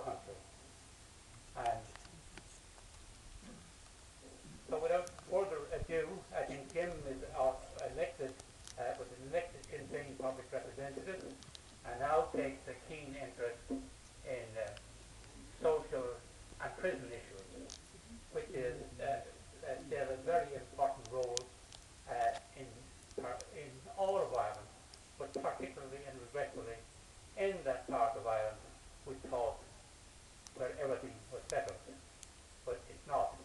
country. And so without further ado, I think Jim is elected, was an elected Sinn Féin public representative, and now takes a keen interest in social and prison issues, which is still a very important role in all of Ireland, but particularly and regretfully in that part of Ireland we thought where everything was settled, but it's not.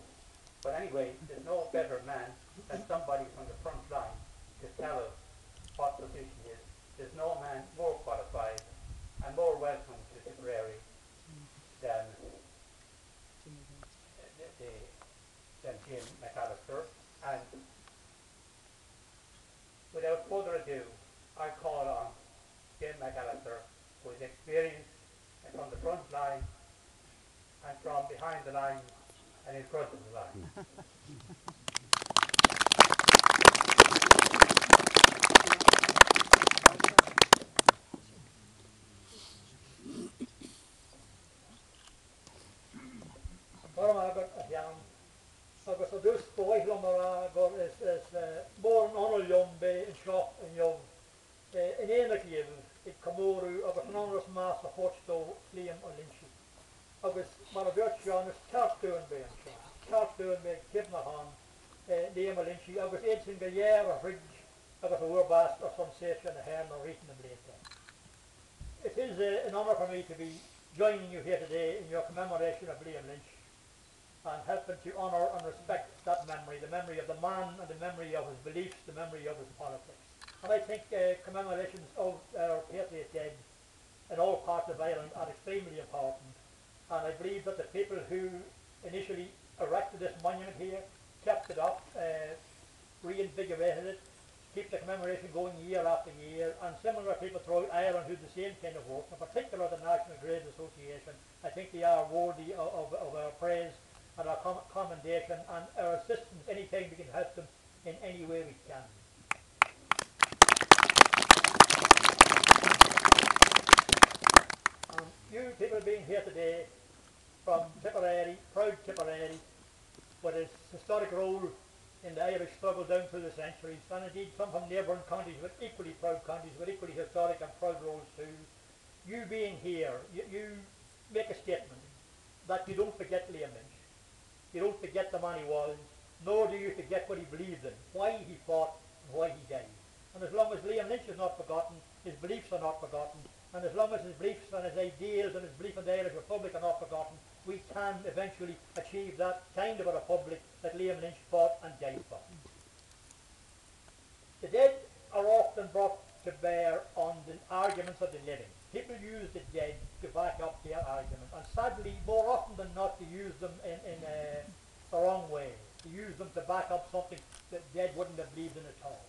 But anyway, there's no better man than somebody from the front line to tell us what the position is. There's no man more qualified and more welcome to Tipperary than Jim McAlester. And without further ado, I call on Jim McAlester, who is experienced from the front line and from behind the line and in front of the line. agus a dus bóithlam gur is mór an anal jom be in seo in jom in éanaach leven it Comóru agus an anras más a hotstó Liam a Lynch agus mar a bheart seán is cartúin be an seo cartúin be kibnahan Liam a Lynch agus éidsinn go dhéar a ridge agus a urbast or some station a hair or reading them later. It is an honour for me to be joining you here today in your commemoration of Liam Lynch and helping to honour and respect that memory, the memory of the man and the memory of his beliefs, the memory of his politics. And I think commemorations of our patriot dead in all parts of Ireland are extremely important. And I believe that the people who initially erected this monument here kept it up, reinvigorated it, keep the commemoration going year after year, and similar people throughout Ireland who do the same kind of work, in particular the National Graves Association. I think they are worthy of our praise and our commendation and our assistance anytime we can help them in any way we can. You people being here today from Tipperary, proud Tipperary, with its historic role in the Irish struggle down through the centuries, and indeed some from neighbouring counties with equally proud counties, with equally historic and proud roles too. You being here, you make a statement that you don't forget Liam Lynch. You don't forget the man he was, nor do you forget what he believed in, why he fought and why he died. And as long as Liam Lynch is not forgotten, his beliefs are not forgotten, and as long as his beliefs and his ideals and his belief in the Irish Republic are not forgotten, we can eventually achieve that kind of a republic that Liam Lynch fought and died for. The dead are often brought to bear on the arguments of the living. People use the dead to back up their argument, and sadly, more often than not, they use them in the wrong way. They use them to back up something that the dead wouldn't have believed in at all.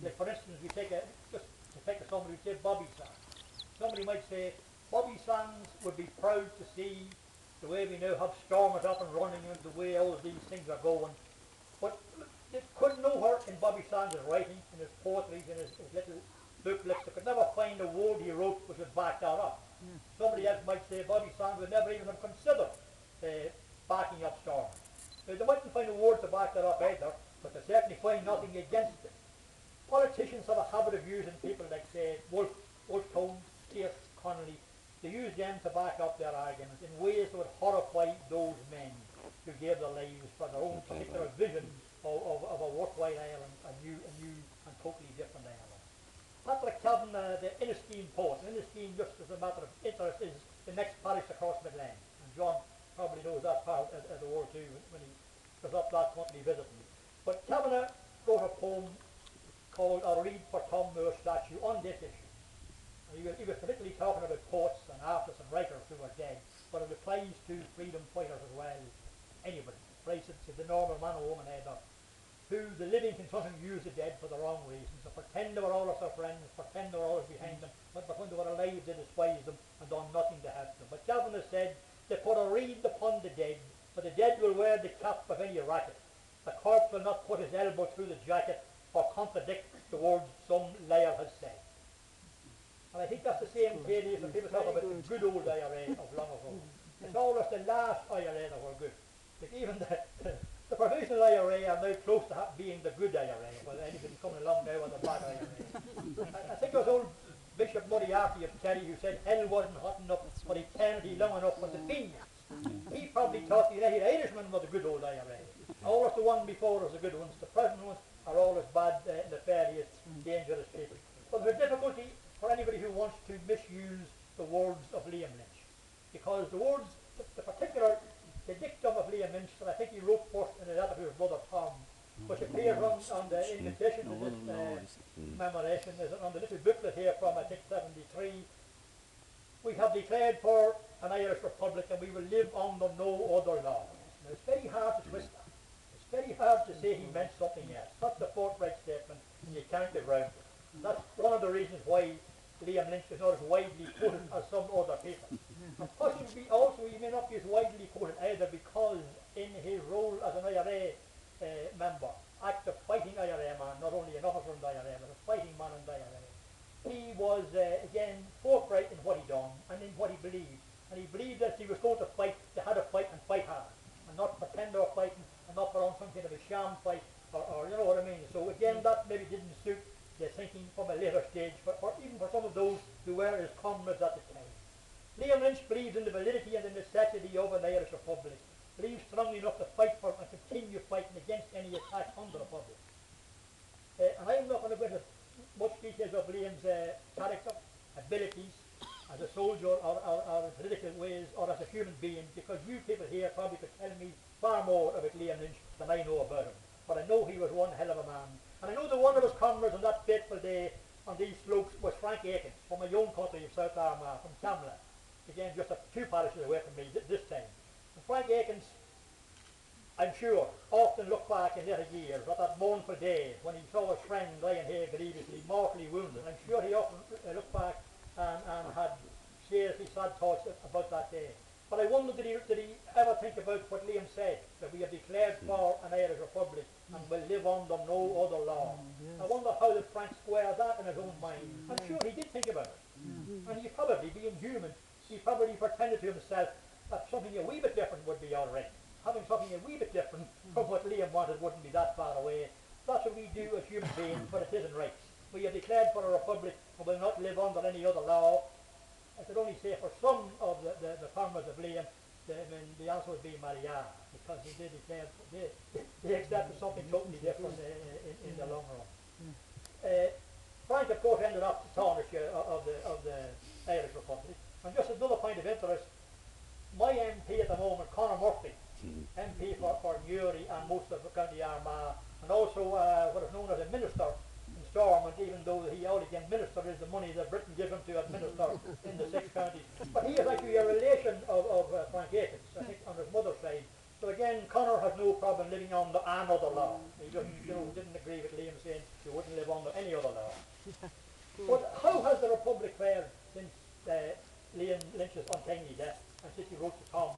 Like for instance, we take just to take somebody who say Bobby Sands. Somebody might say Bobby Sands would be proud to see the way we now have Stormont up and running and the way all of these things are going. But they could nowhere in Bobby Sands' writing, in his poetry, in his little booklets, they could never find a word he wrote which would back that up. Somebody else might say Bobby Sands would never even have considered backing up Stormont. They mightn't find a word to back that up either, but they certainly find nothing against it. Politicians have a habit of using people like, say, Wolfe Tone, Pierce Connolly. They use them to back up their arguments in ways that would horrify those men who gave their lives for their own particular vision of a worthwhile Ireland, a new and totally different Ireland. Patrick Cavan, the Inniskeen poet, Inniskeen, just as a matter of interest, is the next parish across Midland. And John probably knows that part of the world too when he was up that monthly visiting. But Cavan wrote a poem called A Reed for Tom Moore Statue on this issue. And he was particularly talking about poets and artists and writers who were dead, but it applies to freedom fighters as well. Anybody, applies to the normal man or woman either, who the living can sometimes use the dead for the wrong reasons, or pretend they were always their friends, pretend they were always behind them, but when they were alive they despised them and done nothing to help them. But Cavan has said, they put a reed upon the dead, but the dead will wear the cap of any racket. The corpse will not put his elbow through the jacket or contradict the words some liar has said. And I think that's the same case when people talk about the good old IRA of long ago. last IRA that were good. Like even the provisional IRA are now close to being the good IRA. Well, anybody's coming along now with the bad IRA. I think it was old Bishop Moriarty of Kerry who said hell wasn't hot enough for eternity long enough for the Fenians. He probably thought the United Irishmen were the good old IRA. Always the one before was the good ones. The present ones are always bad, nefarious, dangerous people. But there's difficulty for anybody who wants to misuse the words of Liam Lynch. Because the words, the dictum of Liam Lynch that I think he wrote first in a letter to his brother Tom, which appears on the invitation to this commemoration, is on the little booklet here from I think 73. We have declared for an Irish Republic and we will live under no other laws. Now it's very hard to twist that. It's very hard to say he meant something else. That's the forthright statement and you can't get round it. That's one of the reasons why Liam Lynch is not as widely quoted as some other people. And possibly also he may not be as widely quoted either because in his role as an IRA member, active fighting IRA man, not only an officer in the IRA, but a fighting man in the IRA, he was again forthright in what he done and in what he believed. And he believed that if he was going to fight, they had to fight and fight hard, and not pretend they were fighting and not put on some kind of a sham fight, or you know what I mean. So again, that maybe didn't suit the thinking from a later stage, or even for some of those who were his comrades at the time. Liam Lynch believes in the validity and the necessity of an Irish Republic, believes strongly enough to fight for and continue fighting against any attack on the Republic. And I'm not going to go into much details of Liam's character, abilities, as a soldier or in political ways or as a human being, because you people here probably could tell me far more about Liam Lynch than I know about him. But I know he was one hell of a man. And I know that one of his comrades on that fateful day on these slopes was Frank Aiken from my own country of South Armagh, from Tamla. Again, just a few parishes away from me this time. And Frank Aikens, I'm sure, often looked back in later years at that mournful day when he saw his friend lying here grievously, mortally wounded. I'm sure he often looked back and had seriously sad thoughts about that day. But I wonder, did he ever think about what Liam said, that we have declared for an Irish Republic and will live under no other law? I wonder how did Frank square that in his own mind. I'm sure he did think about it. And he probably, being human, he probably pretended to himself that something a wee bit different would be all right. Having something a wee bit different from what Liam wanted wouldn't be that far away. That's what we do as human beings, but it isn't right. We have declared for a republic and will not live under any other law. I could only say for some of the comrades of Liam, the answer would be Maria, because they did declare, they accepted something totally different in the long run. Frank, of course, ended up the tarnish of the Irish Republic. And just another point of interest, my MP at the moment, Conor Murphy, MP for Newry and most of County Armagh, and also what is known as a minister in Stormont, even though he all again minister is the money that Britain gives him to administer in the 6 counties. But he is actually a relation of Frank Aikens, I think, on his mother's side. So again, Conor has no problem living under another law. He just, didn't agree with Liam saying he wouldn't live under any other law. But how has the Republic fared since Liam Lynch's untimely death and since he wrote to Tom?